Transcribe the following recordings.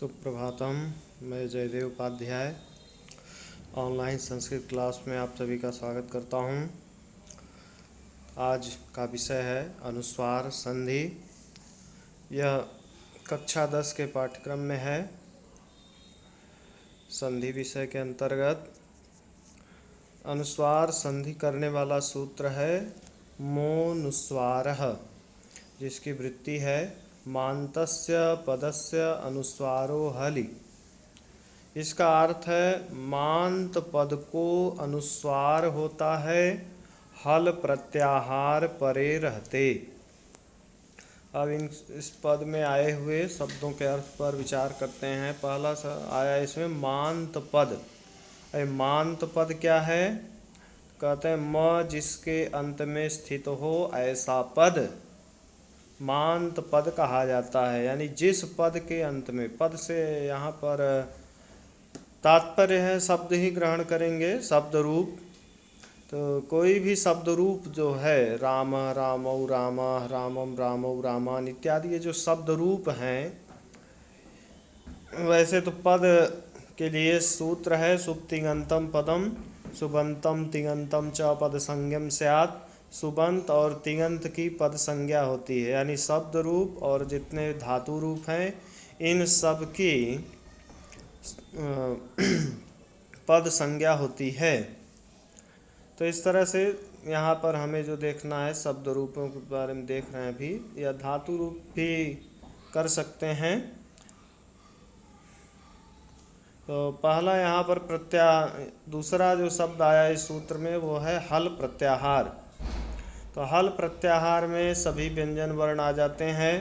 सुप्रभातम। मैं Jaydev Upadhyay online Sanskrit class में आप सभी का स्वागत करता हूं। आज का विषय है अनुस्वार संधि। यह कक्षा 10 के पाठ्यक्रम में है। संधि विषय के अंतर्गत अनुस्वार संधि करने वाला सूत्र है मोनुस्वारः, जिसकी वृत्ति है मान्तस्य पदस्य अनुस्वारो हलि। इसका अर्थ है मांत पद को अनुस्वार होता है, हल प्रत्याहार परे रहते। अब इस पद में आए हुए शब्दों के अर्थ पर विचार करते हैं। पहला आया इसमें मांत पद। मांत पद क्या है? कहते हैं म जिसके अंत में स्थित हो ऐसा पद मांत पद कहा जाता है। यानी जिस पद के अंत में, पद से यहाँ पर तात्पर्य है शब्द ही ग्रहण करेंगे, शब्द रूप। तो कोई भी शब्द रूप जो है, राम रामौ राम, रामम रामौ रामान इत्यादि, ये जो शब्द रूप हैं, वैसे तो पद के लिए सूत्र है सुप्तिङन्तम पदम सुबंतम तिङन्तम च पद संज्ञम स्यात्। सुबंत और तिङंत की पद संज्ञा होती है, यानी शब्द रूप और जितने धातु रूप हैं इन सब की पद संज्ञा होती है। तो इस तरह से यहाँ पर हमें जो देखना है, शब्द रूपों के बारे में देख रहे हैं अभी, या धातु रूप भी कर सकते हैं। तो पहला यहाँ पर दूसरा जो शब्द आया इस सूत्र में वो है हल प्रत्याहार। तो हल प्रत्याहार में सभी व्यंजन वर्ण आ जाते हैं।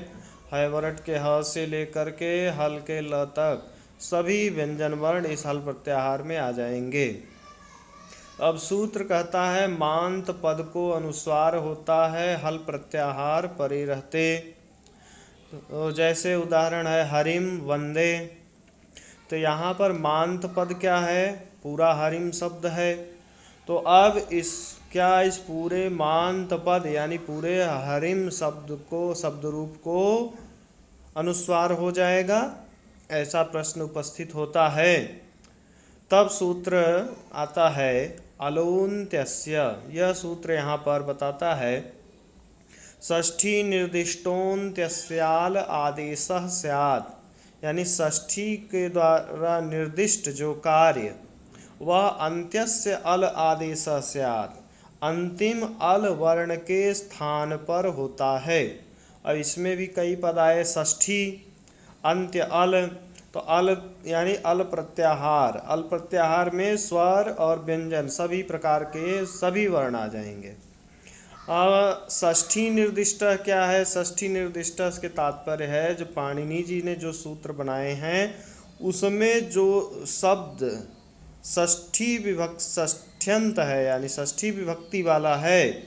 हैवरट के ह से लेकर के हल के ल तक सभी व्यंजन वर्ण इस हल प्रत्याहार में आ जाएंगे। अब सूत्र कहता है मांत पद को अनुस्वार होता है, हल प्रत्याहार परे रहते। तो जैसे उदाहरण है हरिम वंदे। तो यहाँ पर मांत पद क्या है? पूरा हरिम शब्द है। तो अब इस पूरे मांत पद यानी पूरे हरिम शब्द रूप को अनुस्वार हो जाएगा? ऐसा प्रश्न उपस्थित होता है। तब सूत्र आता है अलोन्त्यस्य। यह सूत्र यहाँ पर बताता है षष्ठी निर्दिष्टोन्त्यस्याल आदेशः स्यात्। यानी षष्ठी के द्वारा निर्दिष्ट जो कार्य वह अंत्यस्य अल आदेशः स्यात्, अंतिम अल वर्ण के स्थान पर होता है। और इसमें भी कई पद आए, षष्ठी अंत्य अल। तो अल यानी अल प्रत्याहार। अल प्रत्याहार में स्वर और व्यंजन सभी प्रकार के सभी वर्ण आ जाएंगे। अब षष्ठी निर्दिष्ट क्या है? षष्ठी निर्दिष्ट के तात्पर्य है जो पाणिनि जी ने जो सूत्र बनाए हैं उसमें जो शब्द षष्ठ्यंत है, यानी षष्ठी विभक्ति वाला है,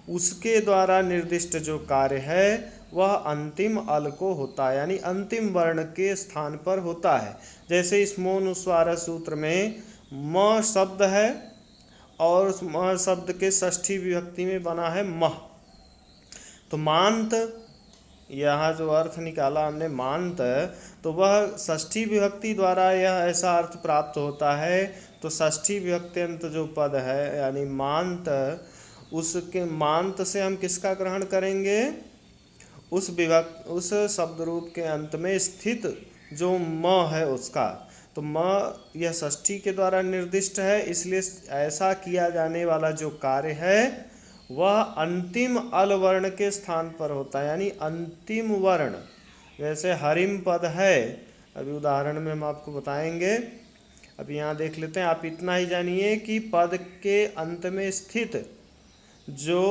उसके द्वारा निर्दिष्ट जो कार्य है वह अंतिम अल को होता है, यानी अंतिम वर्ण के स्थान पर होता है। जैसे इस मोनुस्वार सूत्र में म शब्द है और उस म शब्द के षष्ठी विभक्ति में बना है मह। तो मांत, यहाँ जो अर्थ निकाला हमने मांत, तो वह षष्ठी विभक्ति द्वारा यह ऐसा अर्थ प्राप्त होता है। तो षष्ठी विभक्त्यंत जो पद है यानी मांत, उसके मांत से हम किसका ग्रहण करेंगे? उस शब्द रूप के अंत में स्थित जो म है उसका। तो म यह षष्ठी के द्वारा निर्दिष्ट है, इसलिए ऐसा किया जाने वाला जो कार्य है वह अंतिम अल वर्ण के स्थान पर होता है, यानी अंतिम वर्ण। जैसे हरिम पद है, अभी उदाहरण में हम आपको बताएंगे। अभी यहाँ देख लेते हैं। आप इतना ही जानिए कि पद के अंत में स्थित जो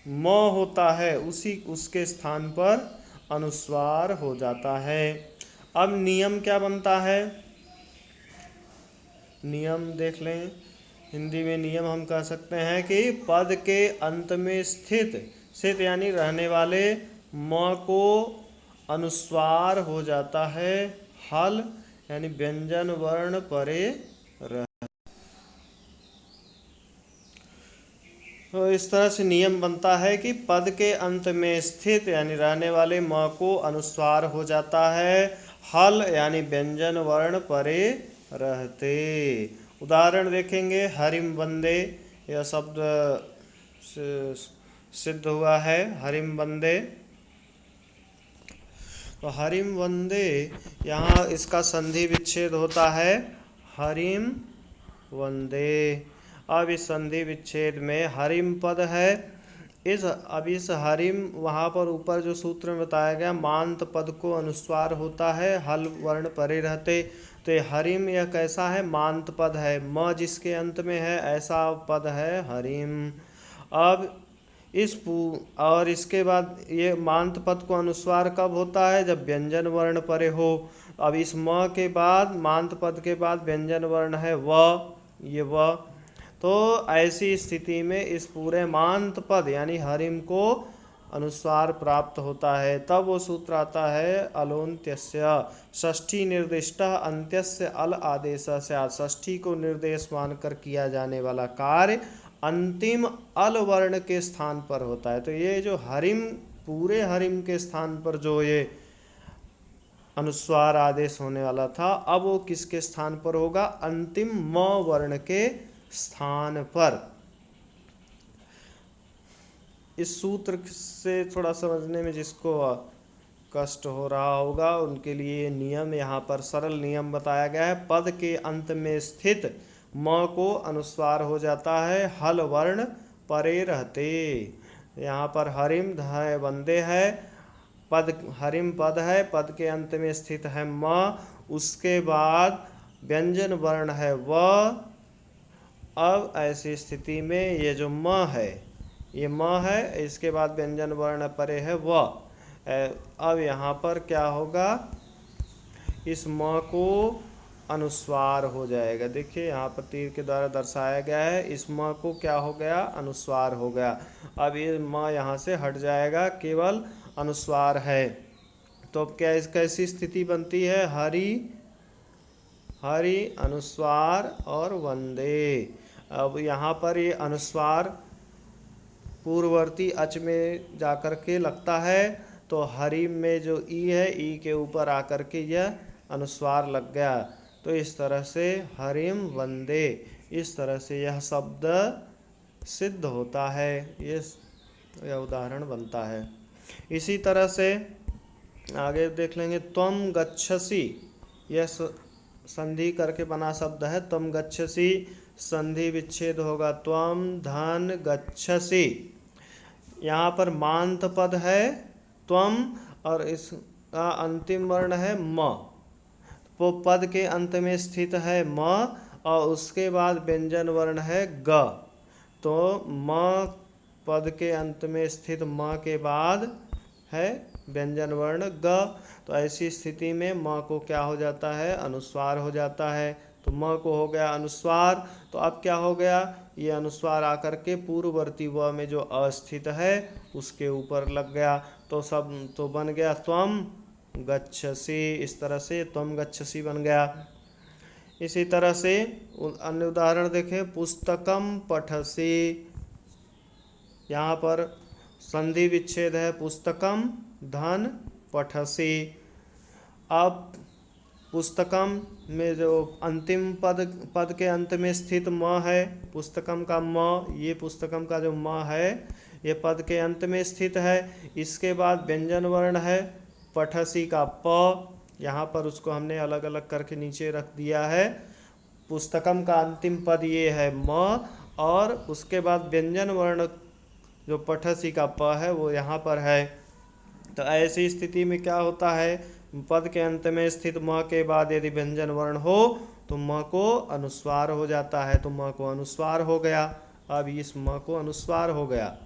म होता है उसके स्थान पर अनुस्वार हो जाता है। अब नियम क्या बनता है? नियम देख लें। हिंदी में नियम हम कह सकते हैं कि पद के अंत में स्थित यानी रहने वाले म को अनुस्वार हो जाता है हल, यानी व्यंजन वर्ण परे रह। तो इस तरह से नियम बनता है कि पद के अंत में स्थित यानी रहने वाले म को अनुस्वार हो जाता है, हल यानी व्यंजन वर्ण परे रहते। उदाहरण देखेंगे, हरिम वंदे, यह शब्द सिद्ध हुआ है, हरिम वंदे। तो हरिम वंदे, यहाँ इसका संधि विच्छेद होता है हरिम वंदे। अब इस संधि विच्छेद में हरिम पद है, इस हरिम वहाँ पर ऊपर जो सूत्र में बताया गया मांत पद को अनुस्वार होता है, हल वर्ण परे रहते। तो ये हरिम यह कैसा है? मांत पद है, म जिसके अंत में है ऐसा पद है हरिम। अब और इसके बाद ये मांत पद को अनुस्वार कब होता है? जब व्यंजन वर्ण परे हो। अब इस म के बाद, मांत पद के बाद व्यंजन वर्ण है व, ये व। तो ऐसी स्थिति में इस पूरे मांत पद यानी हरिम को अनुस्वार प्राप्त होता है। तब वो सूत्र आता है अलोन्त्यस्य षष्ठी निर्दिष्ट अंत्यस्य अल आदेश स्यात्। षष्ठी को निर्देश मानकर किया जाने वाला कार्य अंतिम अल वर्ण के स्थान पर होता है। तो ये जो हरिम, पूरे हरिम के स्थान पर जो ये अनुस्वार आदेश होने वाला था, अब वो किसके स्थान पर होगा? अंतिम म वर्ण के स्थान पर। इस सूत्र से थोड़ा समझने में जिसको कष्ट हो रहा होगा उनके लिए नियम यहाँ पर सरल नियम बताया गया है। पद के अंत में स्थित म को अनुस्वार हो जाता है, हल वर्ण परे रहते। यहाँ पर हरिम है, वंदे है, पद हरिम पद है, पद के अंत में स्थित है म, उसके बाद व्यंजन वर्ण है व। अब ऐसी स्थिति में ये जो म है, ये म है, इसके बाद व्यंजन वर्ण परे है व। अब यहाँ पर क्या होगा? इस म को अनुस्वार हो जाएगा। देखिए यहाँ पर तीर के द्वारा दर्शाया गया है, इस म को क्या हो गया? अनुस्वार हो गया। अब ये म यहाँ से हट जाएगा, केवल अनुस्वार है। तो अब क्या इस कैसी स्थिति बनती है? हरि हरि अनुस्वार और वंदे। अब यहाँ पर ये अनुस्वार पूर्ववर्ती अच में जाकर के लगता है, तो हरिम में जो ई है, ई के ऊपर आकर के यह अनुस्वार लग गया। तो इस तरह से हरिम वंदे, इस तरह से यह शब्द सिद्ध होता है, यह उदाहरण बनता है। इसी तरह से आगे देख लेंगे, त्वम गच्छसि, यह संधि करके बना शब्द है। त्वम गच्छसि, संधि विच्छेद होगा त्वम धन गच्छसि। यहाँ पर मांत पद है त्वम और इसका अंतिम वर्ण है म। वो पद के अंत में स्थित है म और उसके बाद व्यंजन वर्ण है ग। तो म पद के अंत में स्थित म के बाद है व्यंजन वर्ण ग। तो ऐसी स्थिति में म को क्या हो जाता है? अनुस्वार हो जाता है। तो म को हो गया अनुस्वार। तो अब क्या हो गया? ये अनुस्वार आकर के पूर्ववर्ती व में जो अस्थित है उसके ऊपर लग गया। तो बन गया त्वम गच्छसि। इस तरह से त्वम गच्छसि बन गया। इसी तरह से अन्य उदाहरण देखें, पुस्तकम पठसि। यहाँ पर संधि विच्छेद है, पुस्तकम धन पठसि। अब पुस्तकम में जो अंतिम पद के अंत में स्थित म है, पुस्तकम का म, ये पुस्तकम का जो म है ये पद के अंत में स्थित है। इसके बाद व्यंजन वर्ण है पठसी का प, यहाँ पर उसको हमने अलग अलग करके नीचे रख दिया है। पुस्तकम का अंतिम पद ये है म और उसके बाद व्यंजन वर्ण जो पठसी का प है वो यहाँ पर है। तो ऐसी स्थिति में क्या होता है? पद के अंत में स्थित म के बाद यदि व्यंजन वर्ण हो तो म को अनुस्वार हो जाता है। तो म को अनुस्वार हो गया। अब इस म को अनुस्वार हो गया।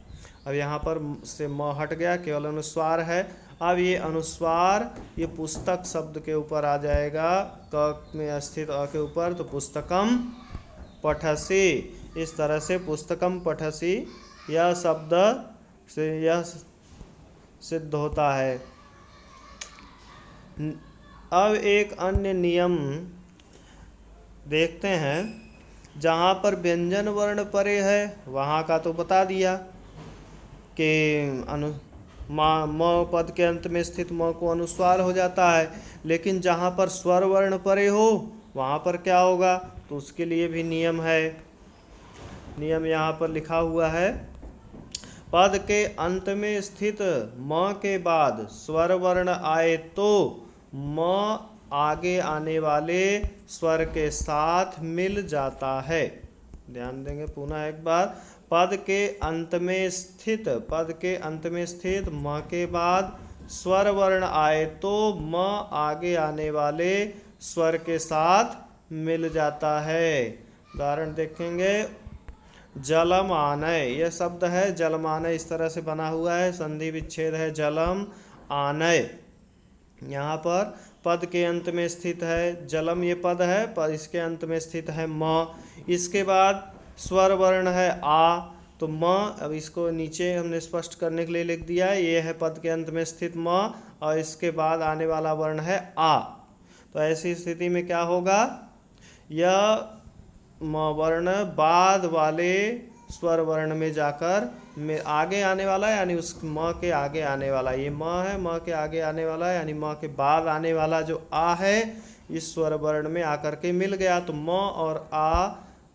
अब यहाँ पर से म हट गया, केवल अनुस्वार है। अब ये अनुस्वार ये पुस्तक शब्द के ऊपर आ जाएगा, क में स्थित अ के ऊपर, तो पुस्तकम पठसि। इस तरह से पुस्तकम पठसि यह शब्द से यह सिद्ध होता है। अब एक अन्य नियम देखते हैं जहाँ पर व्यंजन वर्ण परे है वहाँ का तो बता दिया कि म पद के अंत में स्थित म को अनुस्वार हो जाता है, लेकिन जहाँ पर स्वर वर्ण परे हो वहाँ पर क्या होगा, तो उसके लिए भी नियम है। नियम यहाँ पर लिखा हुआ है, पद के अंत में स्थित म के बाद स्वर वर्ण आए तो म आगे आने वाले स्वर के साथ मिल जाता है। ध्यान देंगे पुनः एक बार, पद के अंत में स्थित म के बाद स्वर वर्ण आए तो म आगे आने वाले स्वर के साथ मिल जाता है। उदाहरण देखेंगे, जलम आनय, यह शब्द है जलम आनय, इस तरह से बना हुआ है, संधि विच्छेद है जलम आनय। यहाँ पर पद के अंत में स्थित है, जलम ये पद है, पर इसके अंत में स्थित है म, इसके बाद स्वर वर्ण है आ, तो म, अब इसको नीचे हमने स्पष्ट करने के लिए लिख दिया है, ये है पद के अंत में स्थित म और इसके बाद आने वाला वर्ण है आ। तो ऐसी स्थिति में क्या होगा, यह म वर्ण बाद वाले स्वर वर्ण में जाकर में आगे आने वाला है, यानी उस म के आगे आने वाला, ये म है, म के आगे आने वाला है, यानी म के बाद आने वाला जो आ है इस स्वर वर्ण में आकर के मिल गया, तो म और आ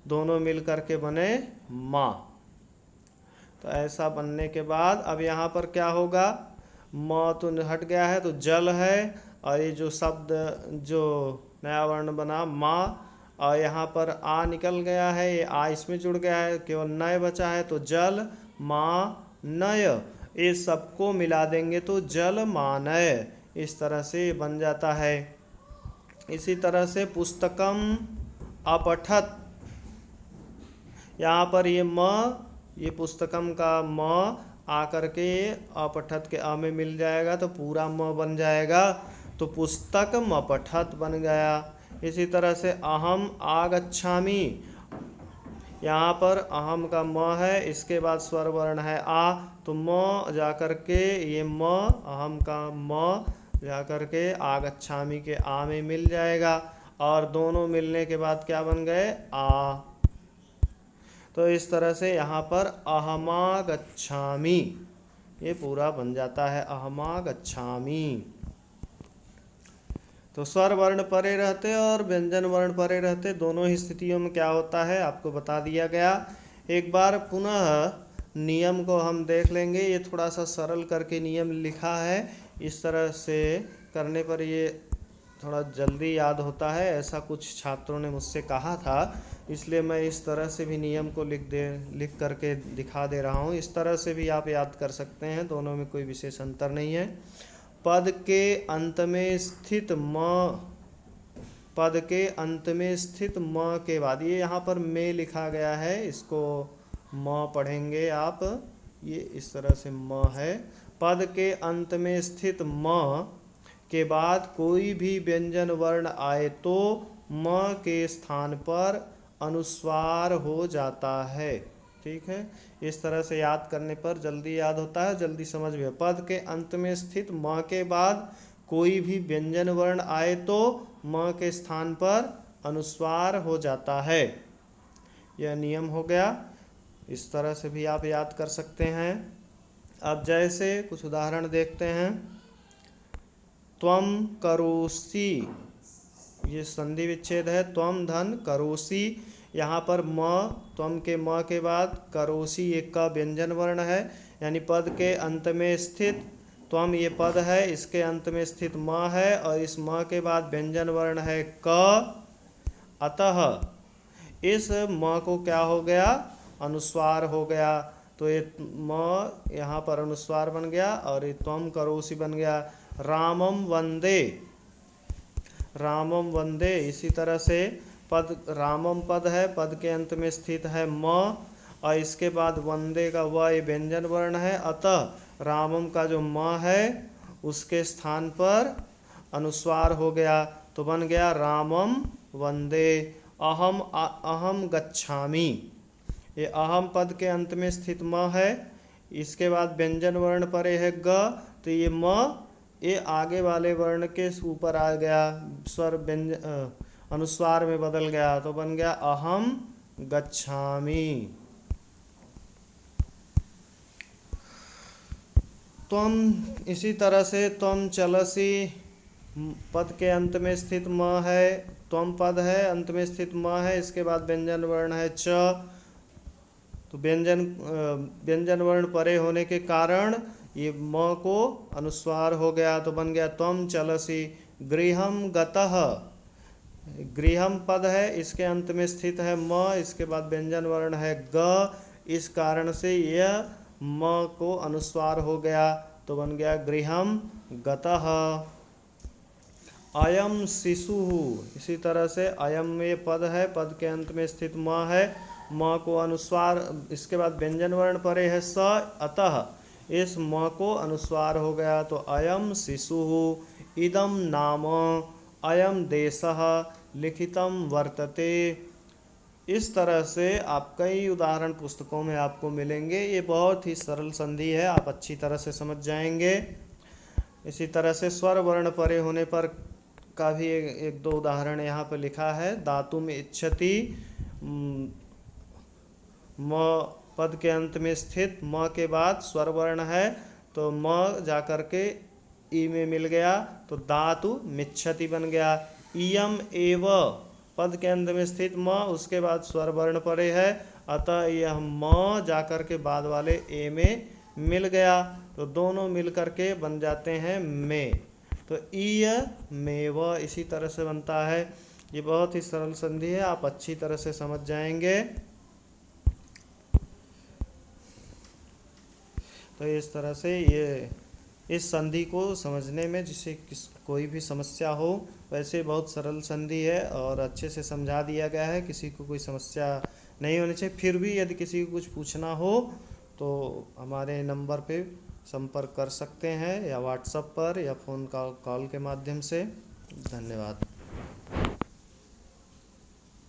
दोनों मिल करके बने मा। तो ऐसा बनने के बाद अब यहाँ पर क्या होगा, म तो हट गया है तो जल है, और ये जो शब्द जो नया वर्ण बना मा, और यहाँ पर आ निकल गया है, ये आ इसमें जुड़ गया है, केवल नय बचा है, तो जल मा नय, इस सबको मिला देंगे तो जल मानय, इस तरह से बन जाता है। इसी तरह से पुस्तकम अपठत, यहाँ पर ये पुस्तकम का म आकर के अपठत के आ में मिल जाएगा तो पूरा म बन जाएगा, तो पुस्तकम अपठत बन गया। इसी तरह से अहम आगच्छामि, यहाँ पर अहम का म है, इसके बाद स्वर वर्ण है आ, तो म जाकर के ये म, अहम का म जाकर के आगच्छामि के आ में मिल जाएगा, और दोनों मिलने के बाद क्या बन गए, आ। तो इस तरह से यहाँ पर अहमागच्छामि ये पूरा बन जाता है, अहमागच्छामि। तो स्वर वर्ण परे रहते और व्यंजन वर्ण परे रहते, दोनों ही स्थितियों में क्या होता है आपको बता दिया गया। एक बार पुनः नियम को हम देख लेंगे, ये थोड़ा सा सरल करके नियम लिखा है, इस तरह से करने पर ये थोड़ा जल्दी याद होता है, ऐसा कुछ छात्रों ने मुझसे कहा था, इसलिए मैं इस तरह से भी नियम को लिख करके दिखा दे रहा हूँ। इस तरह से भी आप याद कर सकते हैं, दोनों में कोई विशेष अंतर नहीं है। पद के अंत में स्थित म के बाद, ये यहाँ पर में लिखा गया है, इसको म पढ़ेंगे आप, ये इस तरह से म है। पद के अंत में स्थित म के बाद कोई भी व्यंजन वर्ण आए तो म के स्थान पर अनुस्वार हो जाता है। ठीक है, इस तरह से याद करने पर जल्दी याद होता है, जल्दी समझ में। पद के अंत में स्थित म के बाद कोई भी व्यंजन वर्ण आए तो म के स्थान पर अनुस्वार हो जाता है, यह नियम हो गया। इस तरह से भी आप याद कर सकते हैं। अब जैसे कुछ उदाहरण देखते हैं, त्वम करोसि, ये संधि विच्छेद है, त्वम धन करोसि, यहाँ पर म, त्वम के म के बाद करोसि ये क व्यंजन वर्ण है, यानी पद के अंत में स्थित त्वम ये पद है, इसके अंत में स्थित म है, और इस म के बाद व्यंजन वर्ण है क, अतः इस म को क्या हो गया, अनुस्वार हो गया, तो ये म यहाँ पर अनुस्वार बन गया और ये त्वम करोसि बन गया। रामम वंदे, रामम वंदे, इसी तरह से पद रामम पद है, पद के अंत में स्थित है म, और इसके बाद वंदे का व ये व्यंजन वर्ण है, अतः रामम का जो म है उसके स्थान पर अनुस्वार हो गया, तो बन गया रामम वंदे। अहम गच्छामि, ये अहम पद के अंत में स्थित म है, इसके बाद व्यंजन वर्ण परे है ग, तो ये म ये आगे वाले वर्ण के ऊपर आ गया, स्वर व्यंजन अनुस्वार में बदल गया, तो बन गया अहम गच्छामि। त्वम, इसी तरह से त्वम चलसि पद के अंत में स्थित म है, त्वम पद है, अंत में स्थित म है, इसके बाद व्यंजन वर्ण है च। तो व्यंजन वर्ण परे होने के कारण ये म को अनुस्वार हो गया, तो बन गया त्वम चलसि गृहम गतः। गृहम पद है, इसके अंत में स्थित है म, इसके बाद व्यंजन वर्ण है ग, इस कारण से यह म को अनुस्वार हो गया, तो बन गया गृहम गतः। अयम शिशुः, इसी तरह से अयम में पद है, पद के अंत में स्थित म है, म को अनुस्वार, इसके बाद व्यंजन वर्ण परे है स, अतः इस म को अनुस्वार हो गया, तो अयम शिशुः। इदम नाम अयम देशः लिखितम वर्तते। इस तरह से आप कई उदाहरण पुस्तकों में आपको मिलेंगे। ये बहुत ही सरल संधि है, आप अच्छी तरह से समझ जाएंगे। इसी तरह से स्वर वर्ण परे होने पर का भी एक दो उदाहरण यहाँ पर लिखा है। दातुम इच्छति, म पद के अंत में स्थित म के बाद स्वर वर्ण है, तो म जाकर के ई में मिल गया, तो दातु मिच्छति बन गया। इयम एव पद के अंत में स्थित म, उसके बाद स्वर वर्ण परे है, अतः यह म जाकर के बाद वाले ए में मिल गया, तो दोनों मिल करके बन जाते हैं में, तो ईय मेव इसी तरह से बनता है। ये बहुत ही सरल संधि है, आप अच्छी तरह से समझ जाएंगे। तो इस तरह से ये इस संधि को समझने में जिसे कोई भी समस्या हो, वैसे बहुत सरल संधि है और अच्छे से समझा दिया गया है, किसी को कोई समस्या नहीं होनी चाहिए। फिर भी यदि किसी को कुछ पूछना हो तो हमारे नंबर पे संपर्क कर सकते हैं, या व्हाट्सएप पर या फ़ोन कॉल के माध्यम से। धन्यवाद।